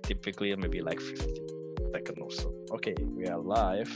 typically maybe like 15 seconds or so. Okay, we are live.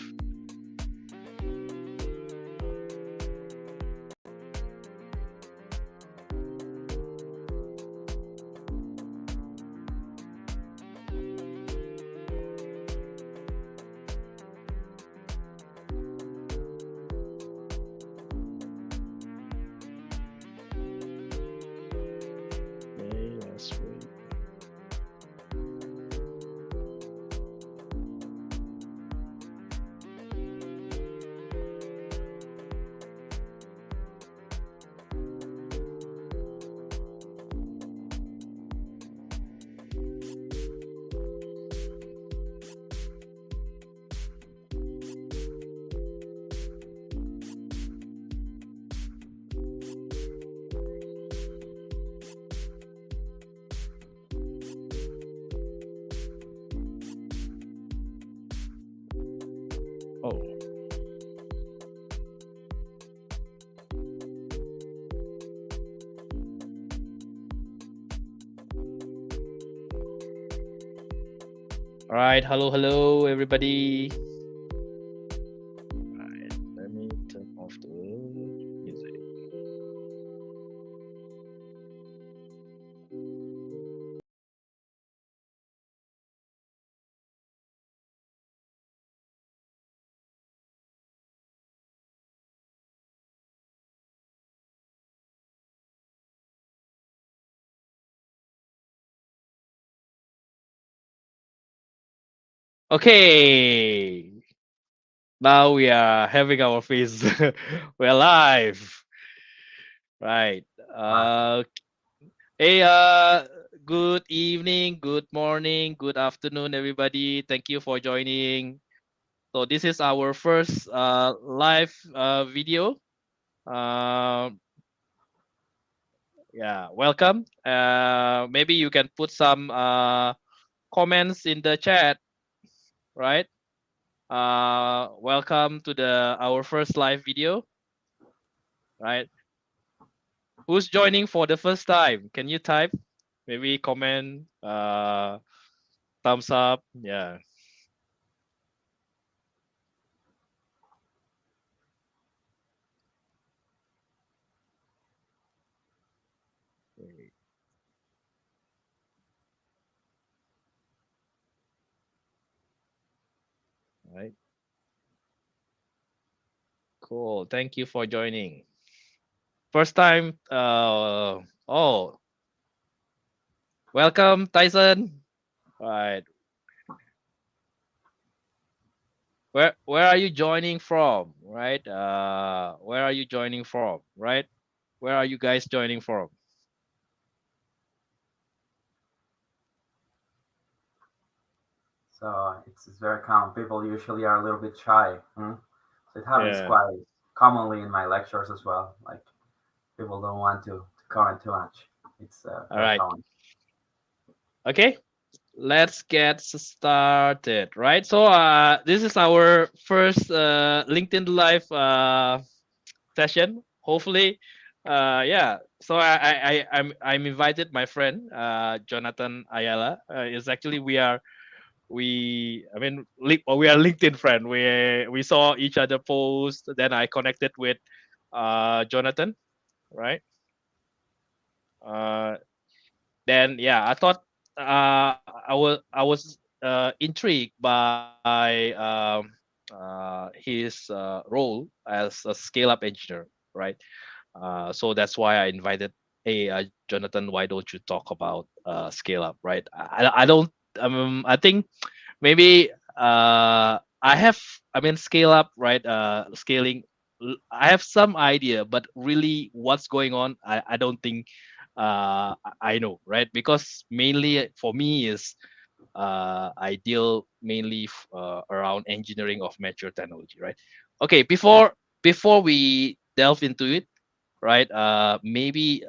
Oh. All right, hello everybody. All right, let me turn off the music. Okay, now we are having our face. We're live, right? Hey, good evening, good morning, good afternoon, everybody. Thank you for joining. So this is our first live video. Yeah, welcome. Maybe you can put some comments in the chat, right? Welcome to our first live video, right? Who's joining for the first time? Can you type? Maybe comment, thumbs up. Yeah. Right. Cool. Thank you for joining. First time. Oh, welcome, Tyson. Right. Where are you joining from? Right. Where are you joining from? Right. Where are you guys joining from? So it's very common. People usually are a little bit shy. So it happens quite commonly in my lectures as well. Like people don't want to comment too much. It's very common. Okay, let's get started. Right. So this is our first LinkedIn Live session. Hopefully, yeah. So I'm invited my friend Jonathan Ayala. Is actually we are LinkedIn friend. We saw each other post. Then I connected with Jonathan, right? Then yeah, I thought I was intrigued by his role as a scale up engineer, right? So that's why I invited, hey, Jonathan, why don't you talk about scale up, right? I don't. I think maybe scale up, right? Scaling. I have some idea, but really, what's going on? I don't think I know, right? Because mainly for me is I deal mainly around engineering of mature technology, right? Okay, before we delve into it, right? Maybe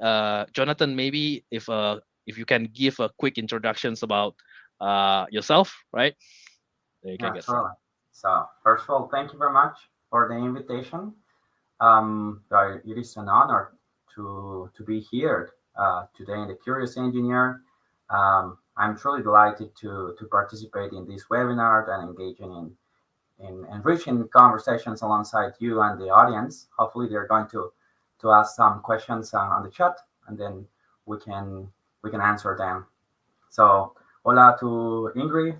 Jonathan, maybe if you can give a quick introductions about yourself, right? Then you can get started. Sure. So first of all, thank you very much for the invitation. It is an honor to be here today in the Curious Engineer. I'm I'm truly delighted to participate in this webinar and engaging in enriching conversations alongside you and the audience. Hopefully, they're going to ask some questions on the chat, and then we can we can answer them. So, hola to Ingrid.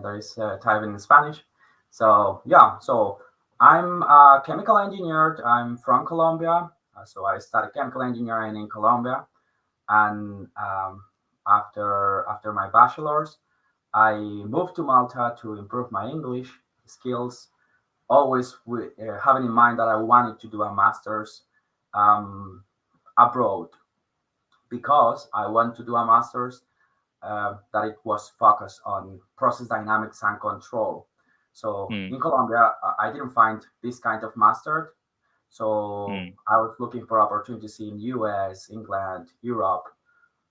There is type in Spanish. So yeah, so I'm a chemical engineer. I'm from Colombia. So I studied chemical engineering in Colombia, and after my bachelor's, I moved to Malta to improve my English skills. Always having in mind that I wanted to do a master's um, abroad because I want to do a master's that it was focused on process dynamics and control. So Mm, in Colombia, I didn't find this kind of master. So mm, I was looking for opportunities in US, England, Europe,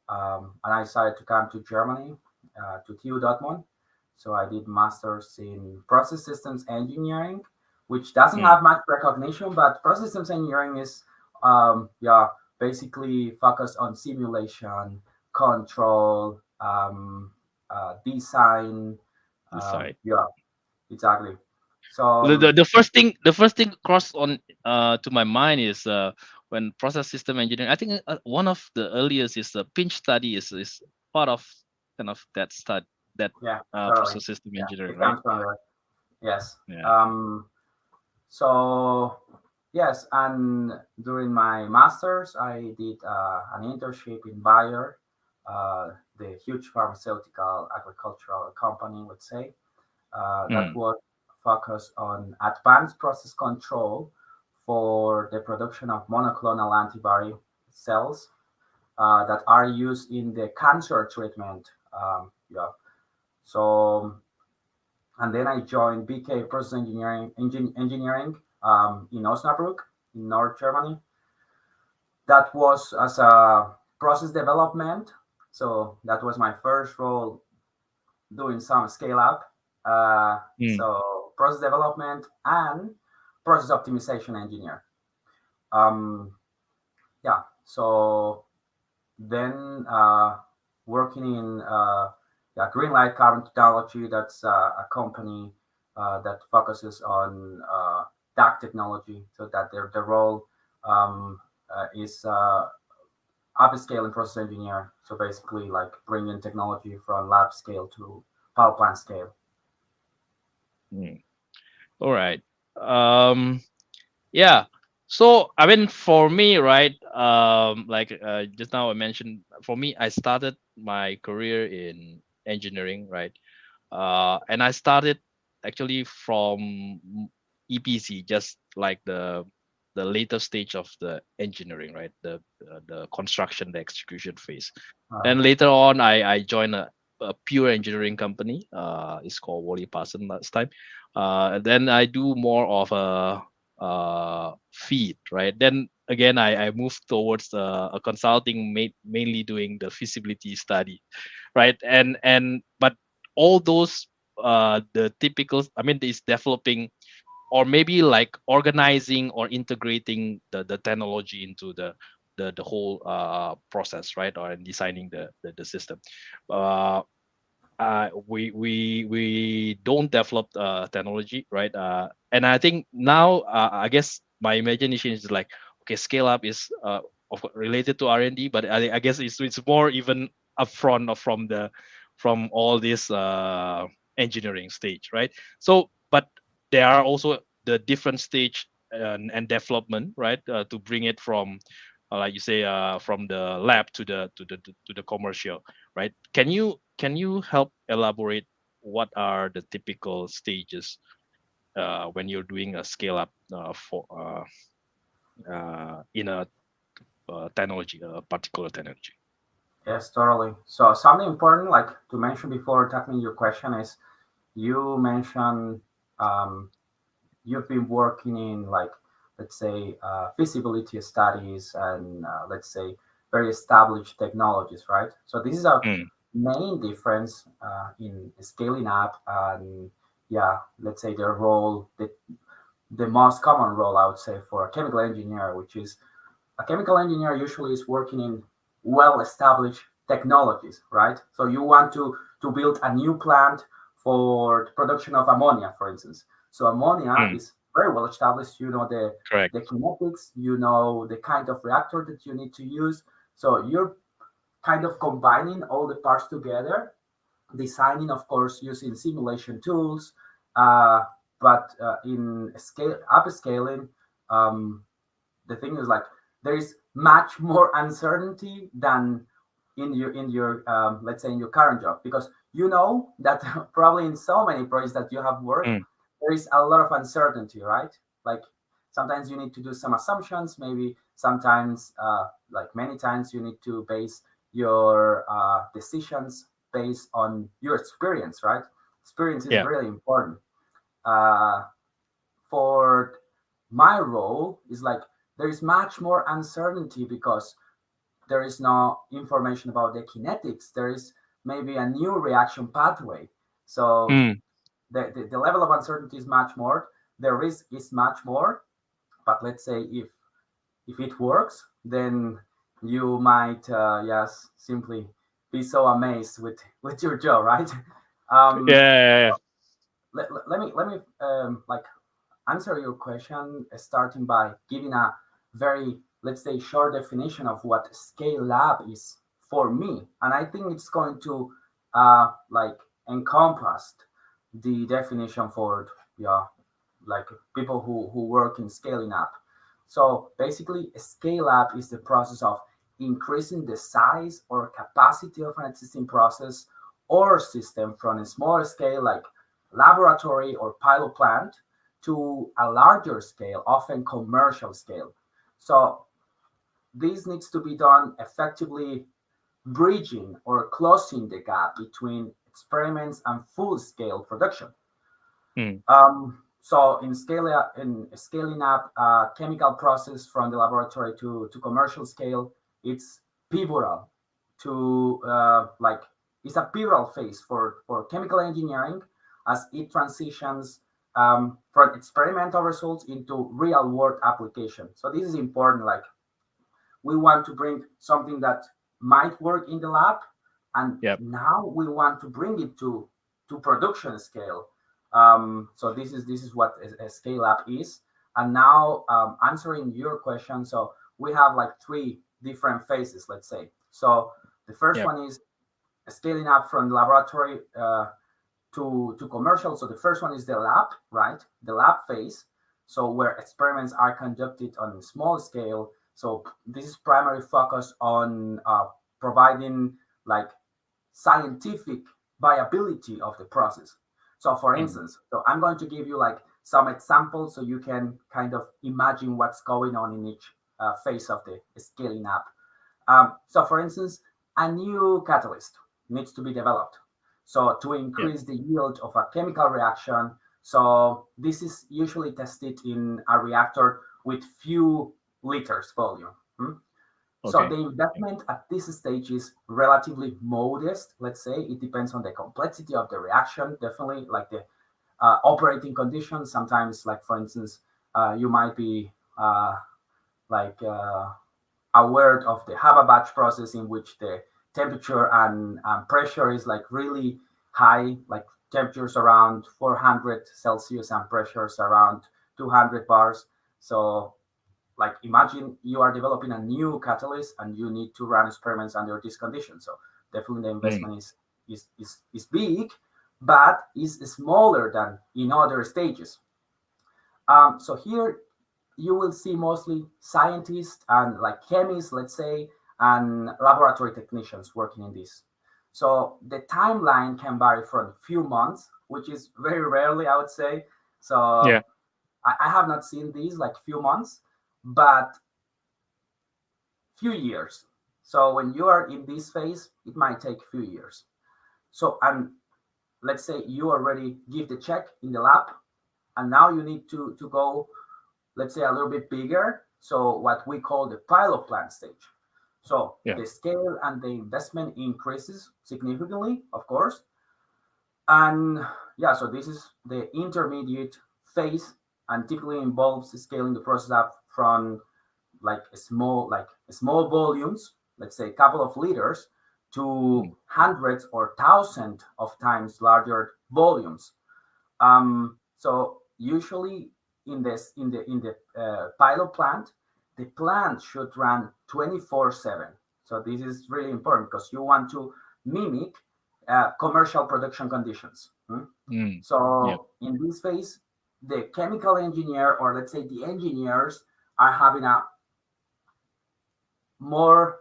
and I decided to come to Germany, to TU Dortmund. So I did masters in process systems engineering, which doesn't mm. have much recognition, but process systems engineering is, yeah, basically focused on simulation, control, design. Sorry. Yeah, exactly. So The first thing crossed on to my mind is when process system engineering. I think one of the earliest is the pinch study is part of kind of that yeah, totally. process system Yeah, engineering, it right? comes from there. Yes. Yeah. So yes, and during my masters, I did an internship in Bayer, the huge pharmaceutical agricultural company, let's say, that Mm, was focused on advanced process control for the production of monoclonal antibody cells that are used in the cancer treatment. Yeah. So and then I joined BK Process Engineering in Osnabrück in North Germany. That was as a process development. So that was my first role doing some scale up. mm, So process development and process optimization engineer. Um, yeah. So then working in yeah, Greenlight Carbon Technology, that's a company that focuses on DAC technology, so that their role is upscaling process engineer. So basically, like bringing technology from lab scale to power plant scale. mm. All right. Um, yeah. So I mean, for me, right? Like just now I mentioned, for me, I started my career in engineering, right? And I started actually from EPC, just like the later stage of the engineering, right? The construction, the execution phase. Uh, Then later on, I joined a pure engineering company. It's called Wally Parson last time. Then I do more of a feed, right? Then again, I moved towards a consulting, mainly doing the feasibility study, right? And but all those the typical, I mean, is developing or maybe like organizing or integrating the technology into the whole process, right? Or designing the system. uh we don't develop technology, right? And I think now, I guess my imagination is like, okay, scale up is related to R&D, but I guess it's more even upfront or from all this engineering stage, right? So but there are also the different stage and development, right? To bring it from like you say, from the lab to the commercial, right? Can you help elaborate what are the typical stages when you're doing a scale up for in a technology, a particular technology? yes, totally. So something important, like to mention before tackling your question, is you mentioned um, you've been working in, like, let's say feasibility studies and let's say very established technologies, right? So this is a Mm, main difference in scaling up and, yeah, let's say their role, the most common role I would say for a chemical engineer, which is a chemical engineer usually is working in well established technologies, right? So you want to build a new plant for the production of ammonia, for instance. So ammonia is very well established. You know the kinetics, you know the kind of reactor that you need to use. So you're kind of combining all the parts together, designing, of course, using simulation tools, uh, but in scale upscaling, um, the thing is like there is much more uncertainty than in your let's say in your current job, because you know that probably in so many projects that you have worked, there is a lot of uncertainty, right? Like sometimes you need to do some assumptions, maybe sometimes like many times you need to base your decisions based on your experience, right? Experience is really important. uh, for my role is like there is much more uncertainty because there is no information about the kinetics. There is maybe a new reaction pathway. So the level of uncertainty is much more. The risk is much more. But let's say if it works, then you might yes simply be so amazed with your job, right? um, let me like answer your question, starting by giving a very, let's say, short definition of what scale up is for me, and I think it's going to like encompass the definition for yeah like people who work in scaling up. So basically, scale up is the process of increasing the size or capacity of an existing process or system from a smaller scale, like laboratory or pilot plant, to a larger scale, often commercial scale. So this needs to be done effectively, bridging or closing the gap between experiments and full scale production. So in scaling up a chemical process from the laboratory to commercial scale, it's pivotal to like it's a pivotal phase for chemical engineering as it transitions from experimental results into real world application. So this is important. Like we want to bring something that might work in the lab, and now we want to bring it to production scale. So this is what a scale up is. And now answering your question, so we have like three different phases, let's say. So the first one is scaling up from laboratory to commercial. So the first one is the lab, right? The lab phase. So where experiments are conducted on a small scale. So this is primary focus on providing like scientific viability of the process. So for instance, so I'm going to give you like some examples so you can kind of imagine what's going on in each phase of the scaling up. So for instance, a new catalyst needs to be developed. So to increase the yield of a chemical reaction. So this is usually tested in a reactor with few liters volume. So the investment at this stage is relatively modest. Let's say it depends on the complexity of the reaction. Definitely, like the operating conditions. Sometimes, like for instance, you might be like aware of the Haber batch process in which the temperature and pressure is like really high, like temperatures around 400 Celsius and pressures around 200 bars. So like imagine you are developing a new catalyst and you need to run experiments under these conditions. So definitely the investment is big, but is smaller than in other stages. So here you will see mostly scientists and like chemists, let's say, and laboratory technicians working in this. So the timeline can vary from a few months, which is very rarely, I would say. So I have not seen these like few months, but few years. So when you are in this phase, it might take few years. So and let's say you already give the check in the lab, and now you need to go, let's say, a little bit bigger. So what we call the pilot plant stage. So the scale and the investment increases significantly, of course. And yeah, so this is the intermediate phase and typically involves scaling the process up from like small volumes, let's say a couple of liters, to mm, hundreds or thousands of times larger volumes. So usually in the pilot plant, the plant should run 24/7. So this is really important because you want to mimic commercial production conditions. mm. Yep. So in this phase, the chemical engineer, or let's say the engineers, are having a more,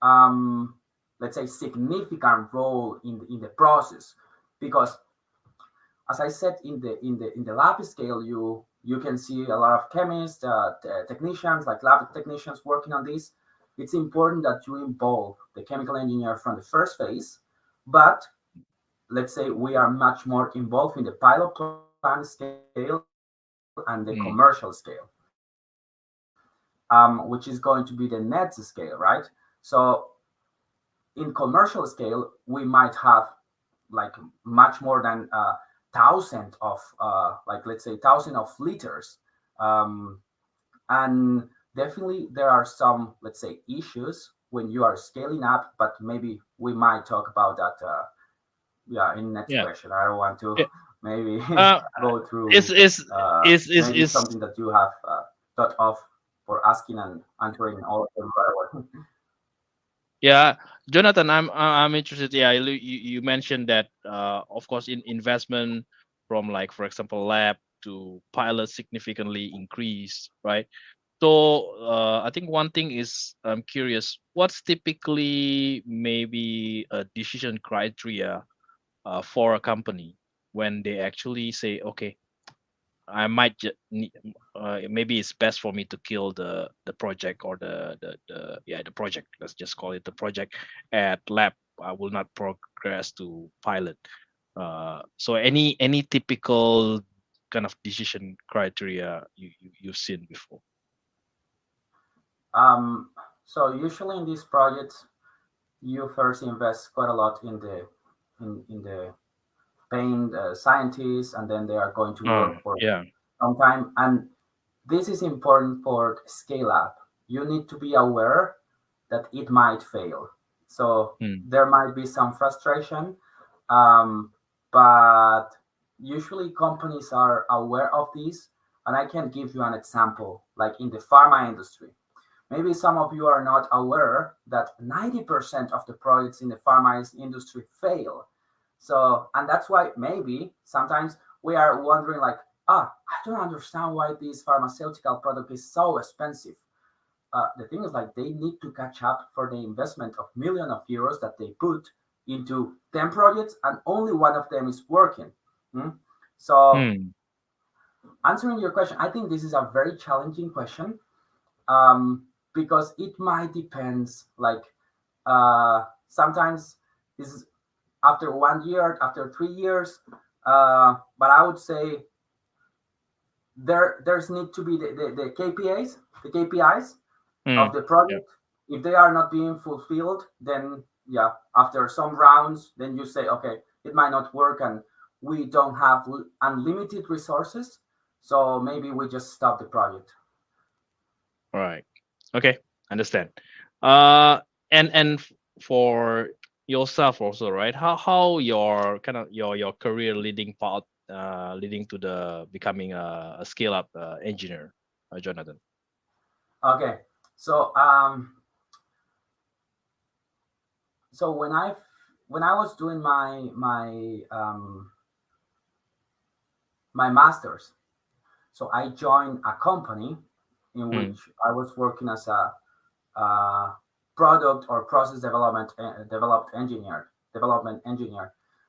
um, let's say, significant role in the process, because as I said, in the lab scale, you can see a lot of chemists, technicians, like lab technicians working on this. It's important that you involve the chemical engineer from the first phase, but let's say we are much more involved in the pilot plant scale and the commercial scale, which is going to be the net scale, right? So in commercial scale, we might have like much more than thousand of like let's say thousand of liters, um, and definitely there are some, let's say, issues when you are scaling up, but maybe we might talk about that yeah in next Yeah. question. I don't want to Yeah. maybe Uh, go is through is maybe is something that you have thought of for asking and answering all of them right away. Yeah, Jonathan, I'm interested. Yeah, you mentioned that of course in investment from, like, for example, lab to pilot significantly increased, right? So I think one thing is, I'm curious, what's typically maybe a decision criteria for a company when they actually say, okay, I might maybe it's best for me to kill the project, or the project. Let's just call it the project at lab. I will not progress to pilot. So any typical kind of decision criteria you've seen before? um, so usually in these projects, you first invest quite a lot in the paying scientists, and then they are going to work for Yeah. some time. And this is important for scale up. You need to be aware that it might fail. So Mm, there might be some frustration, um, but usually companies are aware of this. And I can give you an example, like in the pharma industry. Maybe some of you are not aware that 90% of the projects in the pharma industry fail. So, and that's why maybe sometimes we are wondering, like, I don't understand why this pharmaceutical product is so expensive. The thing is, like, they need to catch up for the investment of millions of euros that they put into 10 projects, and only one of them is working. Hmm? So, mm, answering your question, I think this is a very challenging question, um, because it might depends. Like, sometimes this is after 1 year, after 3 years. But I would say there's need to be the KPIs, the KPIs of mm, the yeah. project. If they are not being fulfilled, then yeah, after some rounds, then you say, okay, it might not work, and we don't have unlimited resources, so maybe we just stop the project. All right. Okay. Understand. Uh, and for yourself also, right? How your kind of your career leading path, leading to the becoming a scale up engineer, Jonathan. Okay, so so when I was doing my masters, so I joined a company in which Mm, I was working as a product or process development engineer.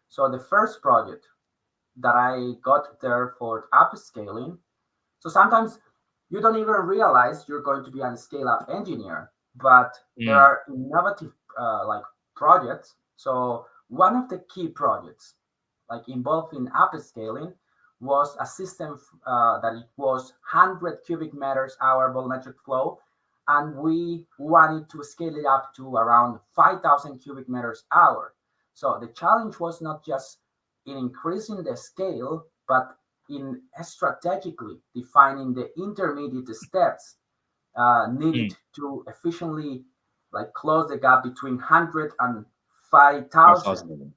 So the first project that I got there for upscaling. So sometimes you don't even realize you're going to be a scale up engineer, but there mm, are innovative like projects. So one of the key projects like involved in upscaling was a system that it was 100 cubic meters hour volumetric flow, and we wanted to scale it up to around 5,000 cubic meters hour. So the challenge was not just in increasing the scale, but in strategically defining the intermediate steps needed mm, to efficiently like close the gap between 100 and 5,000, 5,000.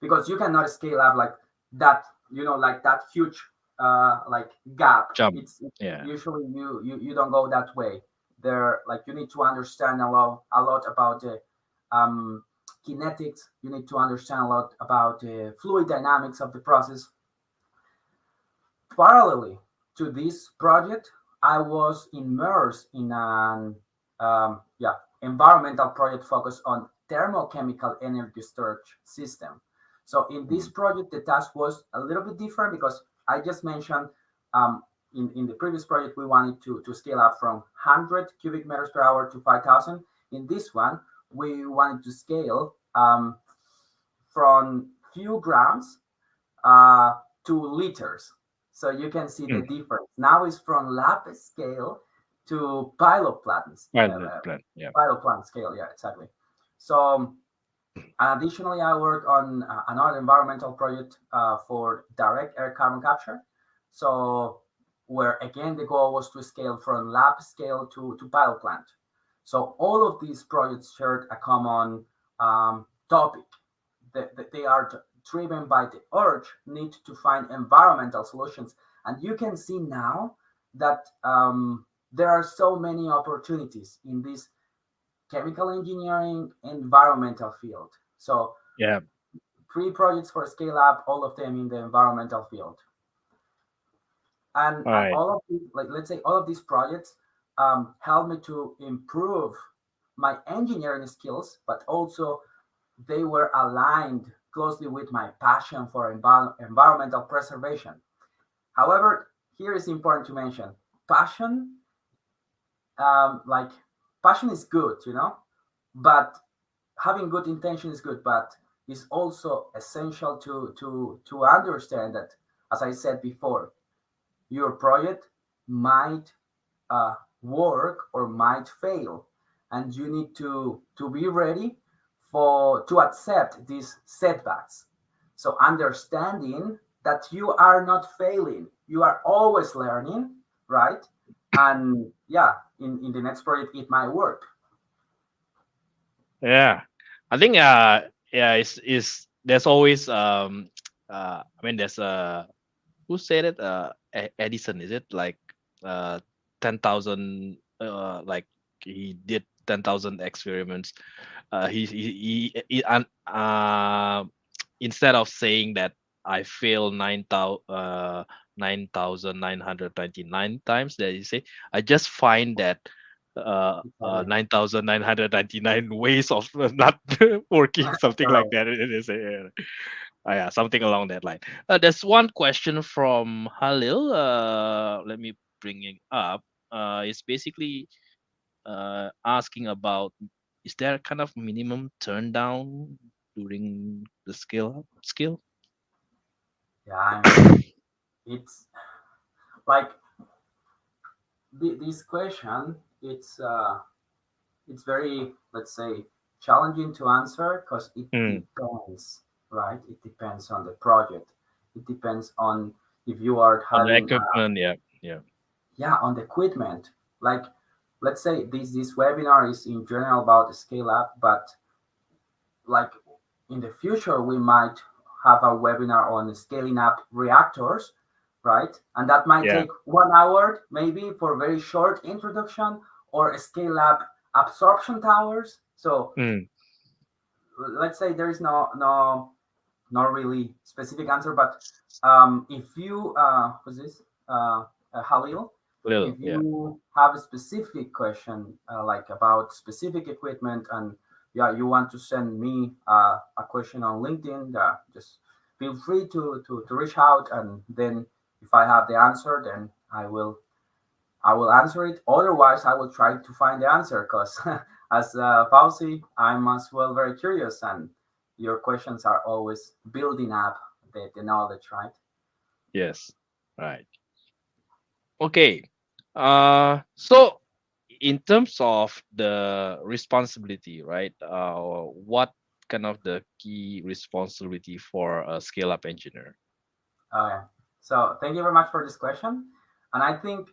because you cannot scale up like that, like that huge like gap. Jump. It's Yeah. usually you don't go that way. There, like, you need to understand a lot about the um, kinetics. You need to understand a lot about the fluid dynamics of the process. Parallelly to this project, I was immersed in an environmental project focused on thermochemical energy storage system. So in this Mm. project, the task was a little bit different because I just mentioned, um, in the previous project, we wanted to scale up from 100 cubic meters per hour to 5,000. In this one, we wanted to scale from few grams to liters. So you can see the Mm. difference. Now it's from lab scale to Pilot plan. Yeah. pilot plant scale. Yeah, exactly. So additionally, I work on another environmental project for direct air carbon capture. So where again the goal was to scale from lab scale to pilot plant. So all of these projects shared a common topic. They are driven by the urge need to find environmental solutions. And you can see now that there are so many opportunities in this chemical engineering environmental field. So Yeah. 3 projects for scale up, all of them in the environmental field. And All and right. all of these, like, let's say all of these projects help me to improve my engineering skills, but also they were aligned closely with my passion for environmental preservation. However, here is important to mention passion, like, passion is good, but having good intention is good, but it's also essential to understand that, as I said before, your project might work or might fail, and you need to be ready for to accept these setbacks. So understanding that you are not failing, you are always learning, right? And yeah, in the next project it might work. Yeah. I think yeah, it's there's always I mean there's who said it? Edison, is it? Like 10,000 like he did 10,000 experiments. And instead of saying that I failed 9,999 times, that you say, I just find that 9,999 ways of not working, something like Correct. that. It is yeah, something along that line. There's one question from Halil. Let me bring it up. It's basically asking about, is there a kind of minimum turn down during the scale up skill? Yeah, I mean, it's like this question. It's very, let's say, challenging to answer because it Mm. depends, right? It depends on the project. It depends on if you are On the having equipment, yeah, yeah. yeah, on the equipment. Like, let's say this webinar is in general about the scale up, but like in the future we might have a webinar on scaling up reactors, right? And that might Yeah. take 1 hour maybe for very short introduction, or a scale up absorption towers. So Mm. let's say there is no not really specific answer, but if you who's this Halil, if Little, yeah. you have a specific question like about specific equipment, and yeah, you want to send me a question on LinkedIn, just feel free to reach out, and then if I have the answer, then I will answer it. Otherwise, I will try to find the answer because, as Fauci, I'm as well very curious, and your questions are always building up the knowledge, right? Yes. Right. Okay. So in terms of the responsibility, right? What kind of the key responsibility for a scale up engineer? Okay. So thank you very much for this question. And I think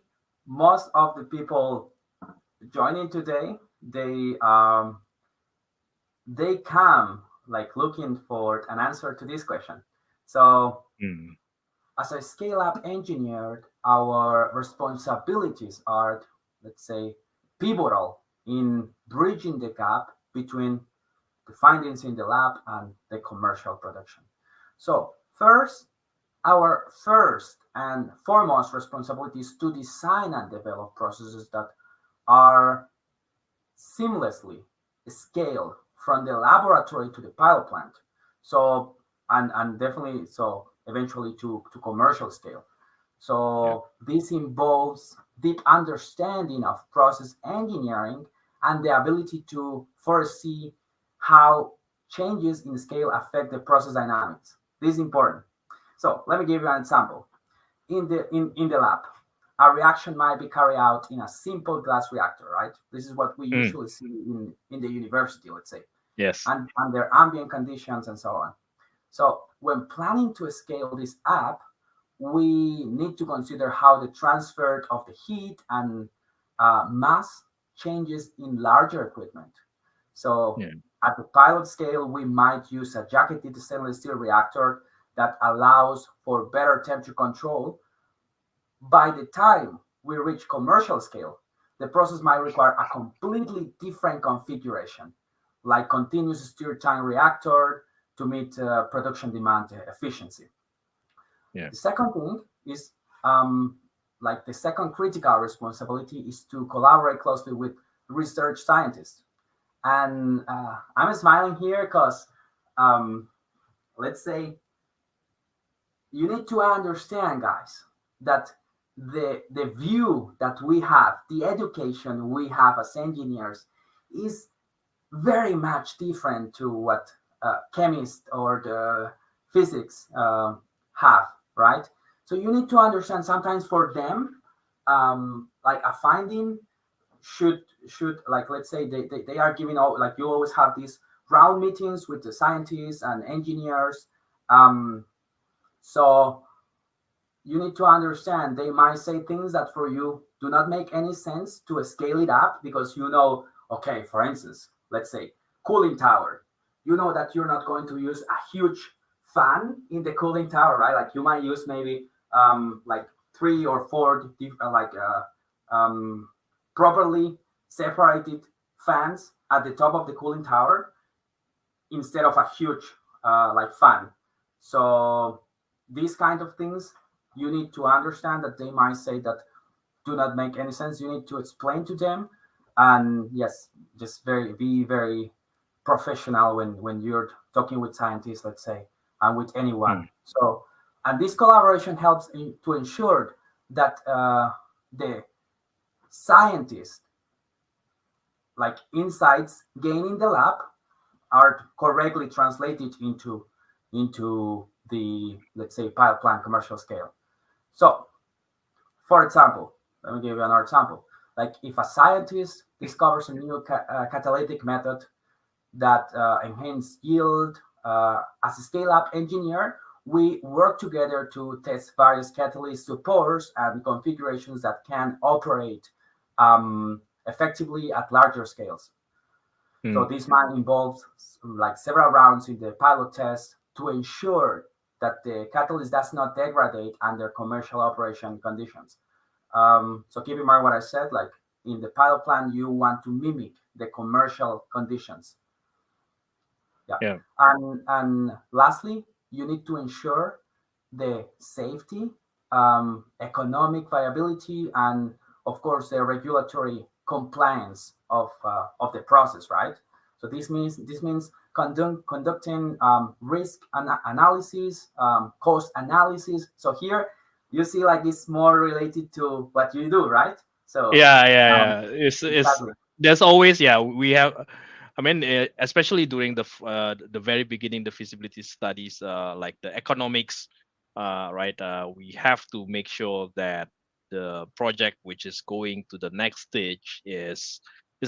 most of the people joining today, they come like looking for an answer to this question. So Mm. as a scale up engineer, our responsibilities are, let's say, pivotal in bridging the gap between the findings in the lab and the commercial production. So, first, our first and foremost responsibility is to design and develop processes that are seamlessly scaled from the laboratory to the pilot plant. So, and definitely so eventually to commercial scale. Yeah. So this involves deep understanding of process engineering and the ability to foresee how changes in scale affect the process dynamics. This is important. So let me give you an example. In the lab, a reaction might be carried out in a simple glass reactor, right? This is what we Mm. usually see in the university, let's say, Yes. and under ambient conditions and so on. So when planning to scale this up, we need to consider how the transfer of the heat and mass changes in larger equipment. So Yeah. at the pilot scale, we might use a jacketed stainless steel reactor that allows for better temperature control. By the time we reach commercial scale, the process might require a completely different configuration, like continuous stir time reactor to meet production demand efficiency. Yeah. The second thing is um, like the second critical responsibility is to collaborate closely with research scientists. And I'm smiling here because let's say you need to understand, guys, that the view that we have, the education we have as engineers, is very much different to what chemists or the physics have, right? So you need to understand sometimes for them, like a finding should like let's say they are giving out like you always have these round meetings with the scientists and engineers. So you need to understand they might say things that for you do not make any sense to scale it up because okay, for instance, let's say cooling tower, that you're not going to use a huge fan in the cooling tower, right? Like you might use maybe like three or four um, properly separated fans at the top of the cooling tower instead of a huge like fan. So these kind of things you need to understand that they might say that do not make any sense. You need to explain to them, and yes, just be very professional when you're talking with scientists, let's say, and with anyone. Mm. So, and this collaboration helps to ensure that the scientists like insights gained in the lab are correctly translated into the, let's say, pilot plant commercial scale. So for example, let me give you another example. Like if a scientist discovers a new catalytic method that enhance yield, as a scale-up engineer, we work together to test various catalyst supports and configurations that can operate effectively at larger scales. So Mm. this might involve like several rounds in the pilot test to ensure that the catalyst does not degrade under commercial operation conditions. So keep in mind what I said, like in the pilot plant, you want to mimic the commercial conditions. Yeah. Yeah. And lastly, you need to ensure the safety, economic viability, and of course the regulatory compliance of the process, right? So this means conducting risk analysis, cost analysis. So here you see like it's more related to what you do, right? So Yeah, yeah, um, yeah. It's exactly, there's always, yeah, we have. I mean, especially during the very beginning, the feasibility studies, like the economics, right? We have to make sure that the project which is going to the next stage is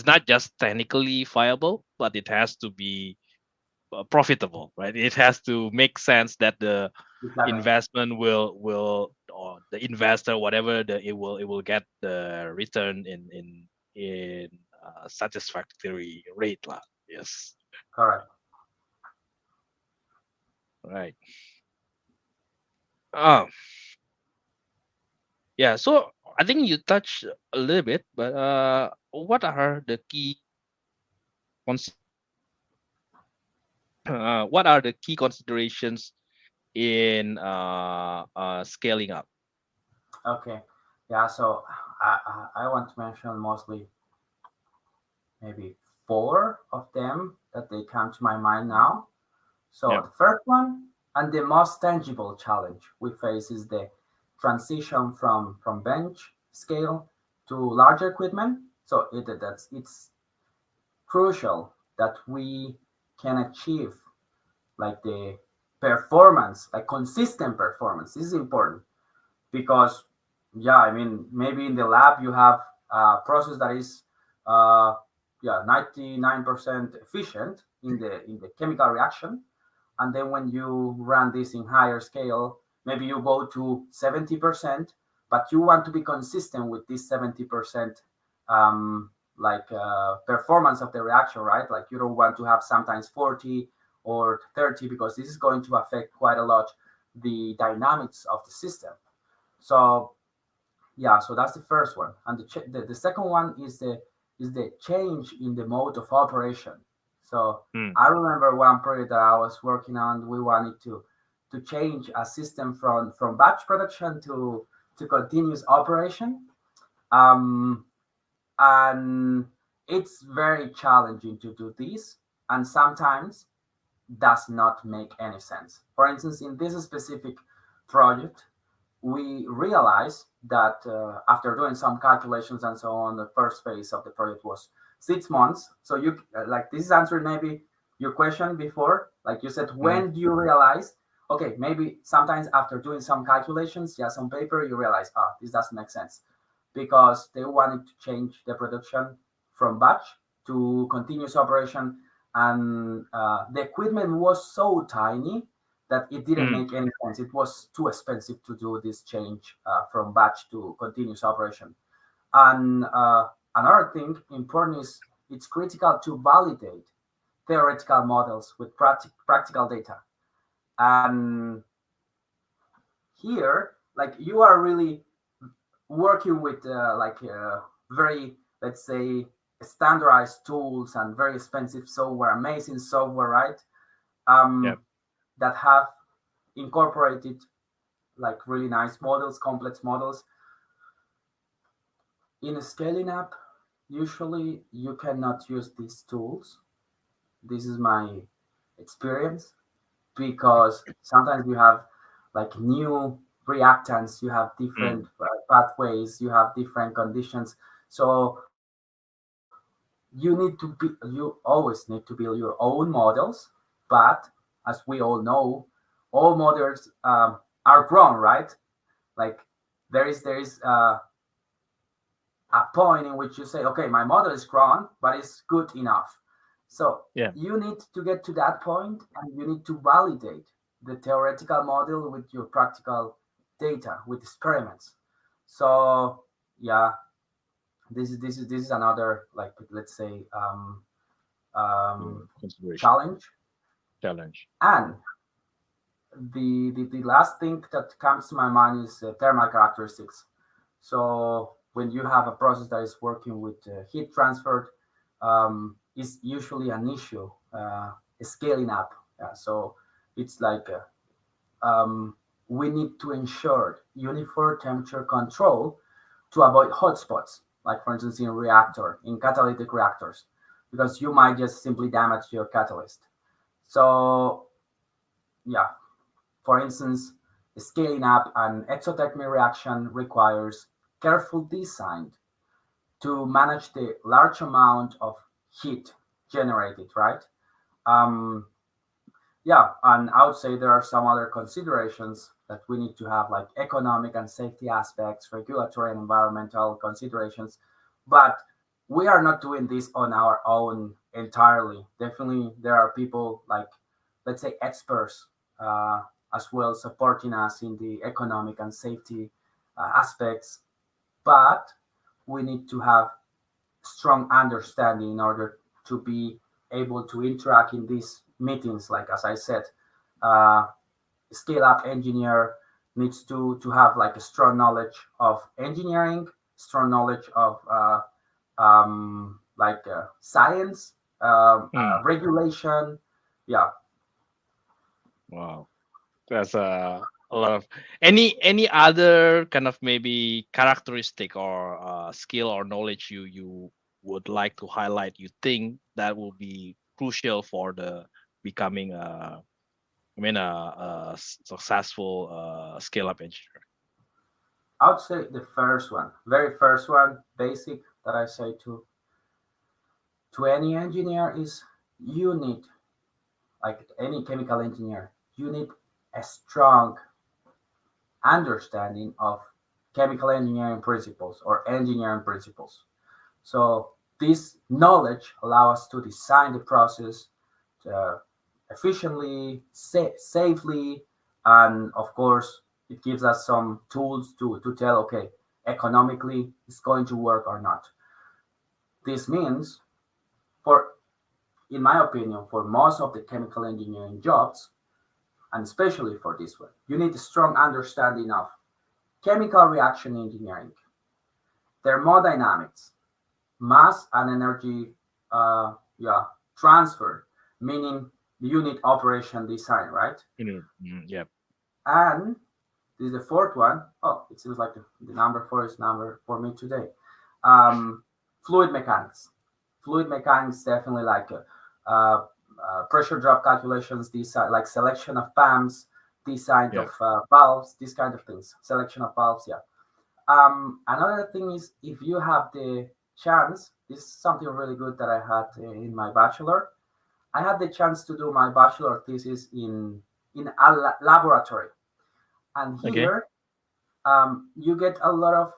not just technically viable, but it has to be profitable, right? It has to make sense that the exactly, investment will or the investor whatever it will get the return in satisfactory rate lah. Yes. correct. Right. Um. Yeah. So I think you touched a little bit, but what are the key what are the key considerations in scaling up? Okay, yeah. So I want to mention mostly maybe four of them that they come to my mind now. So Yeah. the first one and the most tangible challenge we face is the transition from bench scale to larger equipment. So it's crucial that we can achieve like the performance, like consistent performance. This is important because yeah, I mean maybe in the lab you have a process that is uh, yeah 99% efficient in the chemical reaction, and then when you run this in higher scale, maybe you go to 70%, but you want to be consistent with this 70% performance of the reaction, right? Like you don't want to have sometimes 40 or 30 because this is going to affect quite a lot the dynamics of the system. So yeah, so that's the first one, and the second one is the change in the mode of operation. So Mm, I remember one project that I was working on. We wanted to change a system from batch production to continuous operation, um, and it's very challenging to do this, and sometimes does not make any sense. For instance, in this specific project, we realized that after doing some calculations and so on, the first phase of the project was 6 months. So you like this is answering maybe your question before, like you said, mm, when do you realize? Okay, maybe sometimes after doing some calculations, yeah, some paper, you realize, this doesn't make sense because they wanted to change the production from batch to continuous operation, and the equipment was so tiny that it didn't mm, make any sense. It was too expensive to do this change from batch to continuous operation. And another thing important is it's critical to validate theoretical models with practical data. And here, like you are really working with very, let's say, standardized tools and very expensive software, amazing software, right? yeah. Um, that have incorporated like really nice models, complex models. In a scaling up, usually you cannot use these tools. This is my experience because sometimes you have like new reactants, you have Mm, different pathways, you have different conditions. So you always need to build your own models, but as we all know, all models are grown, right? Like there is a point in which you say, okay, my model is grown, but it's good enough. So yeah. you need to get to that point and you need to validate the theoretical model with your practical data, with experiments. So yeah, this is another like let's say Consideration, challenge. challenge. And the last thing that comes to my mind is thermal characteristics. So when you have a process that is working with heat transfer, is usually an issue scaling up. So it's like we need to ensure uniform temperature control to avoid hotspots, like for instance in catalytic reactors, because you might just simply damage your catalyst. So yeah, for instance, scaling up an exothermic reaction requires careful design to manage the large amount of heat generated, right? Um, yeah, and I would say there are some other considerations that we need to have, like economic and safety aspects, regulatory and environmental considerations. But we are not doing this on our own entirely. Definitely, there are people like, let's say, experts uh, as well supporting us in the economic and safety aspects. But we need to have strong understanding in order to be able to interact in these meetings, like as I said. scale up engineer needs to have like a strong knowledge of engineering, strong knowledge of science, regulation. Yeah. Wow, that's a lot of any other kind of maybe characteristic or skill or knowledge you would like to highlight. You think that will be crucial for the becoming a successful scale up engineer. I would say the first one, very first one, basic that I say to any engineer is you need, like any chemical engineer, you need a strong understanding of chemical engineering principles or engineering principles. So this knowledge allows us to design the process uh, efficiently, safely, and of course, it gives us some tools to tell, okay, economically, it's going to work or not. This means, for in my opinion, for most of the chemical engineering jobs, and especially for this one, you need a strong understanding of chemical reaction engineering, thermodynamics, mass and energy transfer, meaning unit operation design, right? Yeah. And this is the fourth one. Oh, it seems like the number four is number for me today. Um, fluid mechanics. Fluid mechanics definitely like pressure drop calculations, these like selection of pumps, design Yeah. of valves, these kind of things. Selection of valves, yeah. Another thing is if you have the chance, this is something really good that I had in my bachelor. I had the chance to do my bachelor thesis in a laboratory, and Okay. here you get a lot of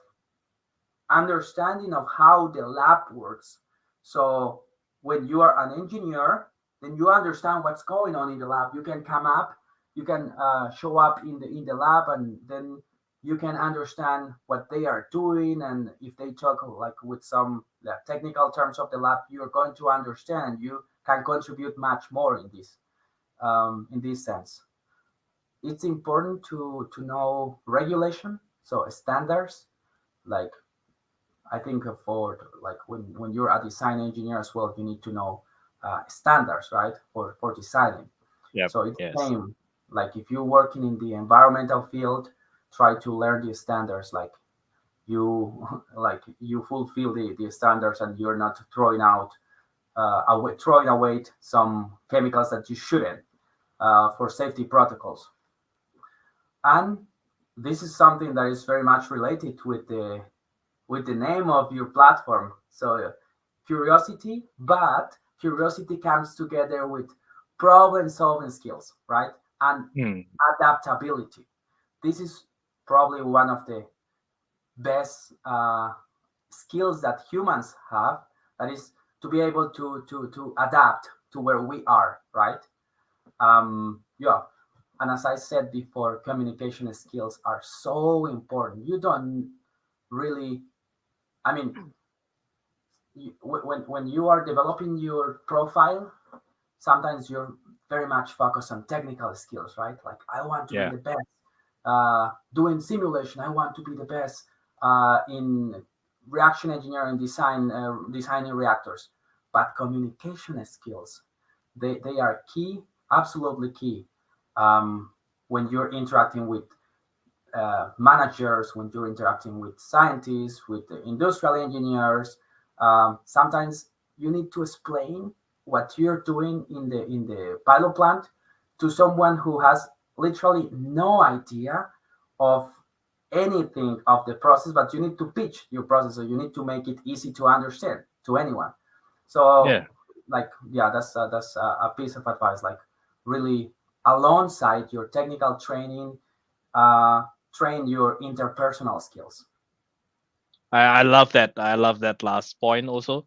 understanding of how the lab works. So when you are an engineer, then you understand what's going on in the lab. You can come up, you can show up in the lab, and then you can understand what they are doing. And if they talk like with some technical terms of the lab, you're going to understand. You can contribute much more in this sense. It's important to know regulation, so standards like I think for like when you're a design engineer as well, you need to know standards, right, for designing. Yep. So it's the Yes. same. Like if you're working in the environmental field, try to learn the standards. Like you like you fulfill the standards, and you're not throwing away some chemicals that you shouldn't for safety protocols. And this is something that is very much related with the name of your platform. So curiosity, but curiosity comes together with problem solving skills, right? And Hmm. adaptability. This is probably one of the best skills that humans have. That is to be able to adapt to where we are, right? Yeah. And as I said before, communication skills are so important. You don't really, I mean, when you are developing your profile, sometimes you're very much focused on technical skills, right? Like I want to be Yeah. the best doing simulation. I want to be the best in reaction engineering design, designing reactors. But communication skills, they are key, absolutely key. Um, when you're interacting with managers, when you're interacting with scientists, with the industrial engineers, sometimes you need to explain what you're doing in the pilot plant to someone who has literally no idea of anything of the process, but you need to pitch your process, so you need to make it easy to understand to anyone. So, Yeah. like, yeah, that's a piece of advice. Like, really, alongside your technical training, uh, train your interpersonal skills. I love that. I love that last point also.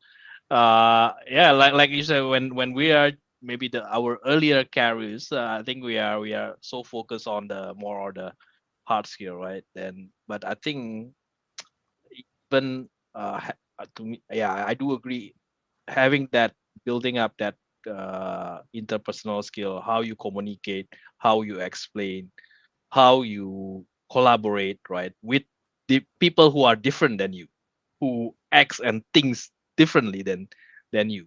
Yeah, like you said, when we are maybe our earlier careers, I think we are so focused on the more on the hard skill, right? Then, but I think even to me, yeah, I do agree. Having that, building up that interpersonal skill, how you communicate, how you explain, how you collaborate, right, with the people who are different than you, who acts and thinks differently than you.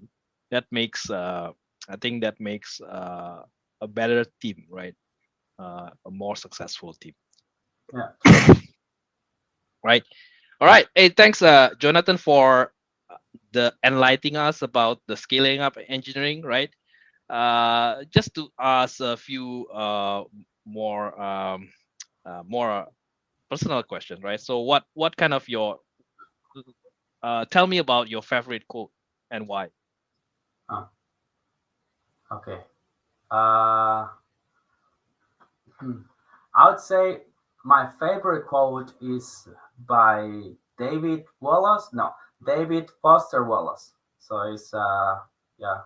That makes I think that makes a better team, right? A more successful team, Yeah, true. right? All right. Hey, thanks, Jonathan, for the enlightening us about the scaling up engineering, right? Just to ask a few more more personal questions, right? So, what kind of your tell me about your favorite quote and why? Oh, okay. Uh, hmm. I would say my favorite quote is by David Wallace. No, David Foster Wallace. So he's yeah,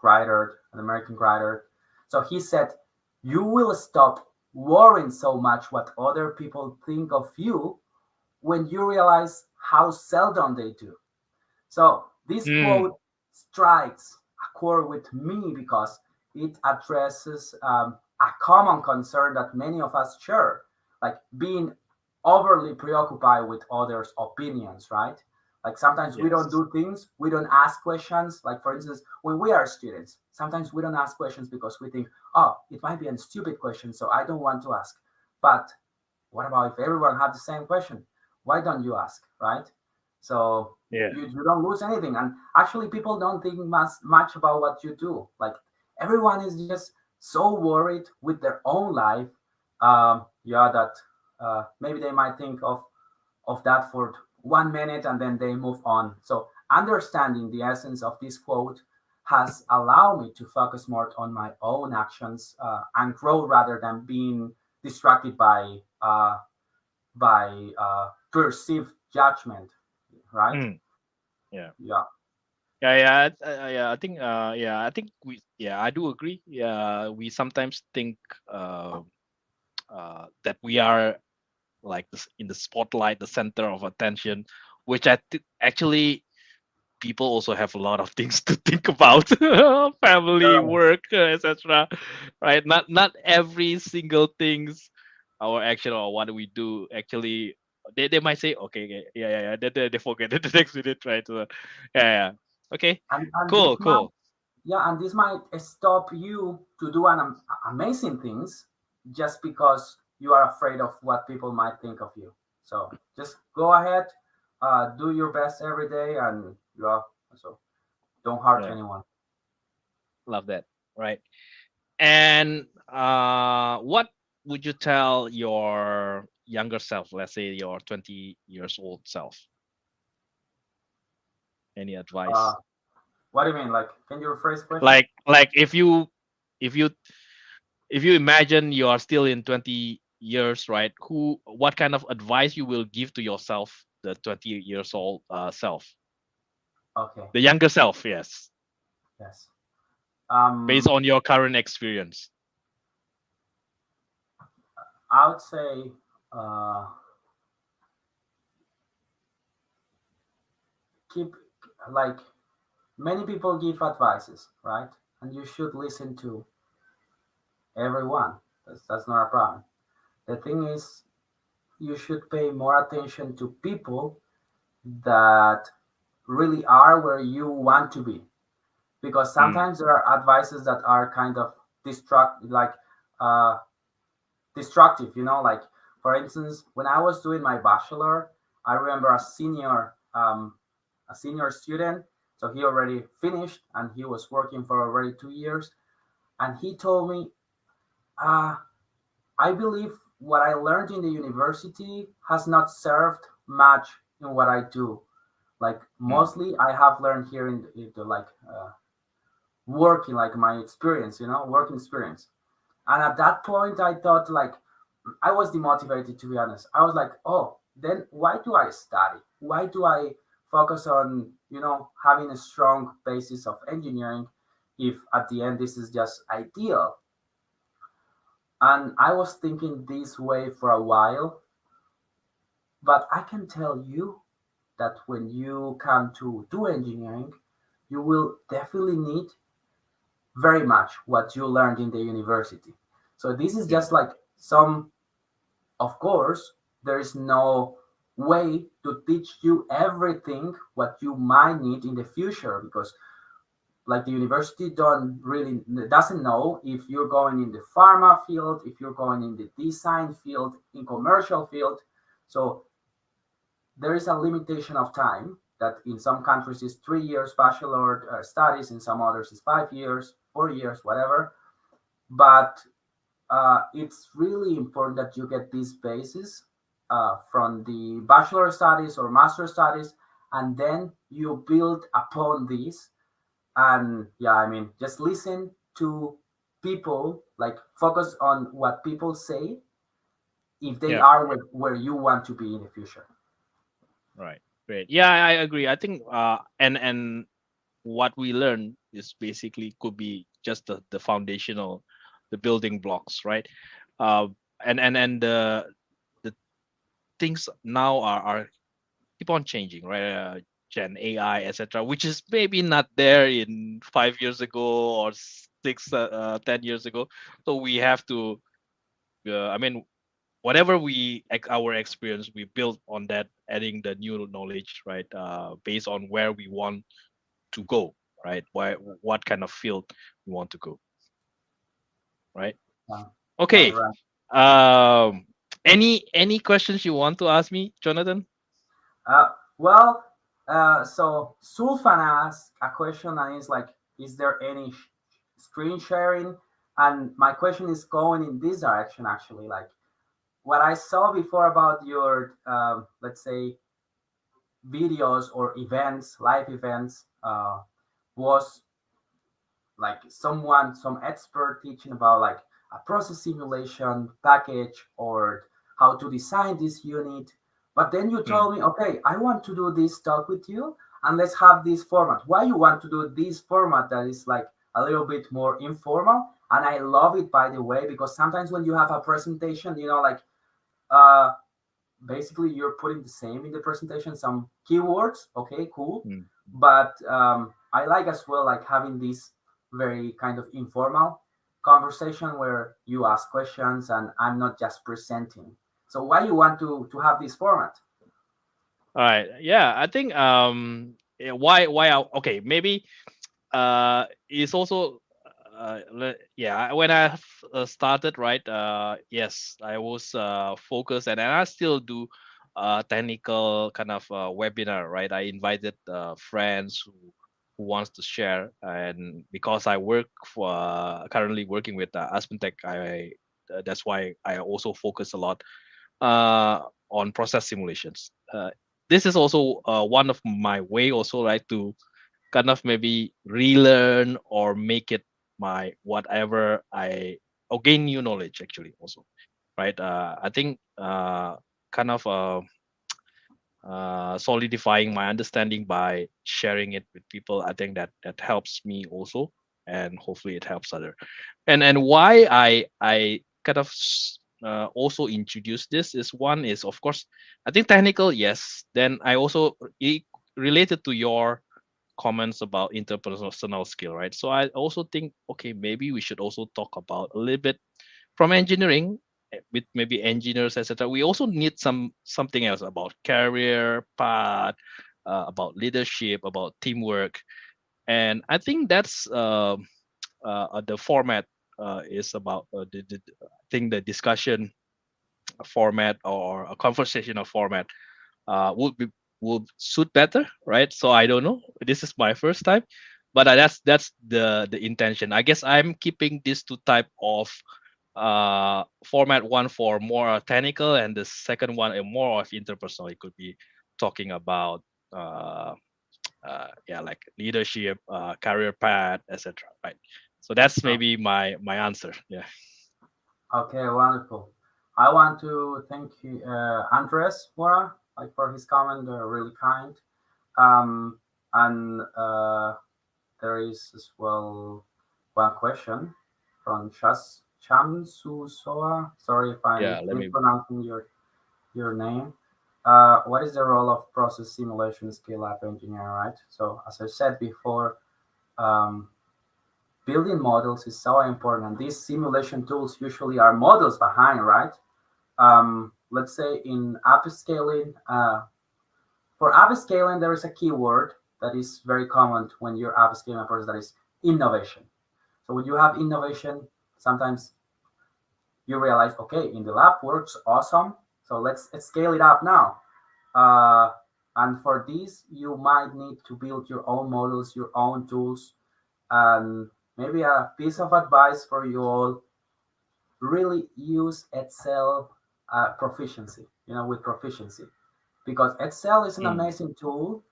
writer, an American writer. So he said, "You will stop worrying so much what other people think of you when you realize how seldom they do." So this Mm, quote strikes a chord with me because it addresses a common concern that many of us share, like being overly preoccupied with others' opinions, right? Like sometimes we don't yes. do things, we don't ask questions. Like for instance, when we are students, sometimes we don't ask questions because we think, oh, it might be a stupid question, so I don't want to ask. But what about if everyone had the same question? Why don't you ask, right? So Yeah. you don't lose anything. And actually, people don't think much about what you do. Like everyone is just so worried with their own life. Yeah, that maybe they might think of that for 1 minute and then they move on. So understanding the essence of this quote has allowed me to focus more on my own actions and grow rather than being distracted by perceived judgment, right? Mm, yeah. Yeah. Yeah. I think I do agree. Yeah, we sometimes think uh, that we are like this in the spotlight, the center of attention, which actually people also have a lot of things to think about, family, Sure. work, etc. Right? Not every single things, our action or what we do actually. They might say, okay, okay, yeah. They forget it the next minute, right? So, yeah. Okay, And cool, this might cool. yeah, and this might stop you to do amazing things just because you are afraid of what people might think of you. So just go ahead, do your best every day, and yeah, so don't hurt Yeah, anyone. love that. Right. And what would you tell your younger self? Let's say your 20 years old self. Any Uh, advice? what do you mean? Like, can you rephrase the question? Like if you if you imagine you are still in 20 years, right? Who what kind of advice you will give to yourself, the 20 years old self, Okay. the younger self, yes, Yes. based Um, on your current experience. I would say, uh, keep like many people give advices, right? And you should listen to everyone. That's not a problem. The thing is, you should pay more attention to people that really are where you want to be. Because Mm, sometimes there are advices that are kind of uh, destructive. Like for instance, when I was doing my bachelor, I remember a senior student. So he already finished and he was working for already 2 years, and he told me, uh, I believe what I learned in the university has not served much in what I do. Like mm, mostly, I have learned here in the working, like my experience, working experience. And at that point, I thought like I was demotivated, to be honest. I was like, oh, then why do I study? Why do I focus on having a strong basis of engineering if at the end this is just ideal? And I was thinking this way for a while, but I can tell you that when you come to do engineering, you will definitely need very much what you learned in the university. So this is Yeah. just like some, of course, there is no way to teach you everything what you might need in the future, because like the university don't really doesn't know if you're going in the pharma field, if you're going in the design field, in commercial field. So there is a limitation of time that in some countries is 3 years bachelor studies, in some others is 5 years, 4 years, whatever. But it's really important that you get these bases from the bachelor studies or master studies, and then you build upon these. And yeah, I mean, just listen to people, like focus on what people say if they Yeah. are where you want to be in the future. Right. Great. Yeah, I agree. I think and what we learn is basically could be just the foundational, the building blocks, right? Uh, and the things now are keep on changing, right? Gen AI, etc., which is maybe not there in 5 years ago or 10 years ago. So we have to, I mean, whatever our experience, we build on that, adding the new knowledge, right? Based on where we want to go, right? What kind of field we want to go, right? Yeah, yeah, Okay. right. Um, any questions you want to ask me, Jonathan? Well, so Sulfan asked a question, and it's like, is there any screen sharing? And my question is going in this direction, actually. Like what I saw before about your, let's say, videos or events, live events, was like some expert teaching about like a process simulation package or how to design this unit. But then you Mm, told me, okay, I want to do this talk with you, and let's have this format. Why you want to do this format that is like a little bit more informal? And I love it, by the way, because sometimes when you have a presentation, like uh basically you're putting the same in the presentation, some keywords, okay, cool. mm. But I like as well like having this very kind of informal conversation where you ask questions and I'm not just presenting. So why you want to have this format? All right. Yeah, I think okay, maybe it's also yeah, when started, right, yes, I was focused, and I still do technical kind of webinar, right? I invited friends who wants to share, and because I work for currently working with Aspentech, I that's why I also focus a lot uh, on process simulations. This is also one of my way also, right, to kind of maybe relearn or make it my whatever I or gain new knowledge actually also, right? I think kind of solidifying my understanding by sharing it with people. I think that helps me also, and hopefully it helps other. And why I kind of also introduce this is, one is, of course, I think technical, yes. Then I also related to your comments about interpersonal skill, right? So I also think, okay, maybe we should also talk about a little bit from engineering, with maybe engineers, etc. We also need something else about career path, about leadership, about teamwork. And I think that's the format is about I think the discussion format or a conversational format would be would suit better, right? So I don't know. This is my first time, but that's the intention. I guess I'm keeping these two type of format, one for more technical, and the second one a more of interpersonal. It could be talking about uh, yeah, like leadership, career path, etc. Right. So that's Oh, maybe my answer. Yeah. okay, wonderful. I want to thank you, Andres Mora, like for his comment. Really kind. Um, and there is as well one question from Chamsu Soa. Sorry if I Yeah. Let me. mispronouncing your name. What is the role of process simulation scale up engineer, right? So as I said before, um, building models is so important. And these simulation tools usually are models behind, right? Let's say in app scaling, for app scaling, there is a keyword that is very common when you're app scaling a process, that is innovation. So when you have innovation, sometimes you realize, okay, in the lab works awesome. So let's scale it up now. Uh, and for this, you might need to build your own models, your own tools, and maybe a piece of advice for you all: really use Excel proficiency, with proficiency, because Excel is an Mm, amazing tool.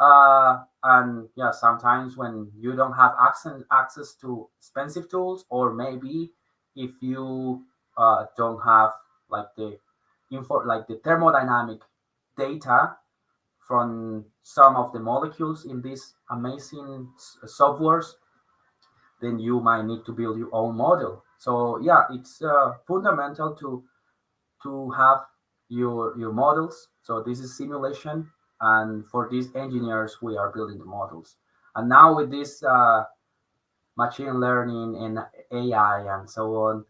And yeah, sometimes when you don't have access to expensive tools, or maybe if you don't have like the like the thermodynamic data from some of the molecules in these amazing softwares, then you might need to build your own model. So yeah, it's fundamental to have your models. So this is simulation, and for these engineers, we are building the models. And now with this machine learning and AI and so on,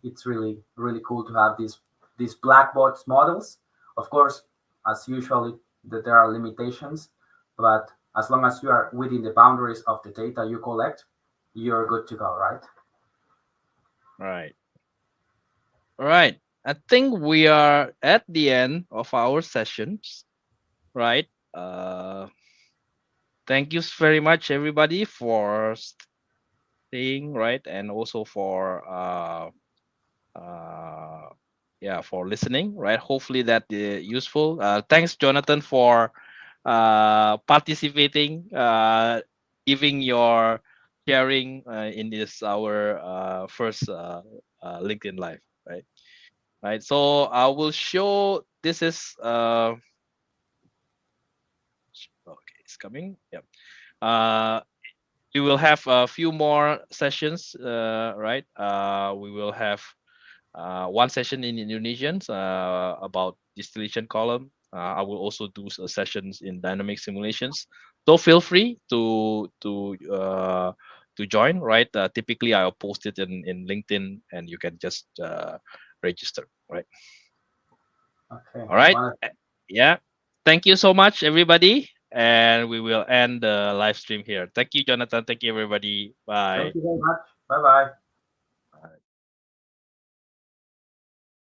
it's really cool to have these black box models. Of course, as usually, that there are limitations, but as long as you are within the boundaries of the data you collect, you're good to go, right? right. All right. I think we are at the end of our sessions, right? Thank you very much, everybody, for staying, right, and also for uh, yeah, for listening, right. Hopefully that useful. Thanks, Jonathan, for participating, giving your sharing in this our first LinkedIn live, right. Right. So I will show this is okay, it's coming. Yep. Uh, we will have a few more sessions, right? We will have one session in Indonesian about distillation column. I will also do sessions in dynamic simulations. So feel free to join, right? Typically, I'll post it in LinkedIn, and you can just register, right? Okay. All right. Well, Yeah. Thank you so much, everybody. And we will end the live stream here. Thank you, Jonathan. Thank you, everybody. thank Bye. you very much. Bye bye.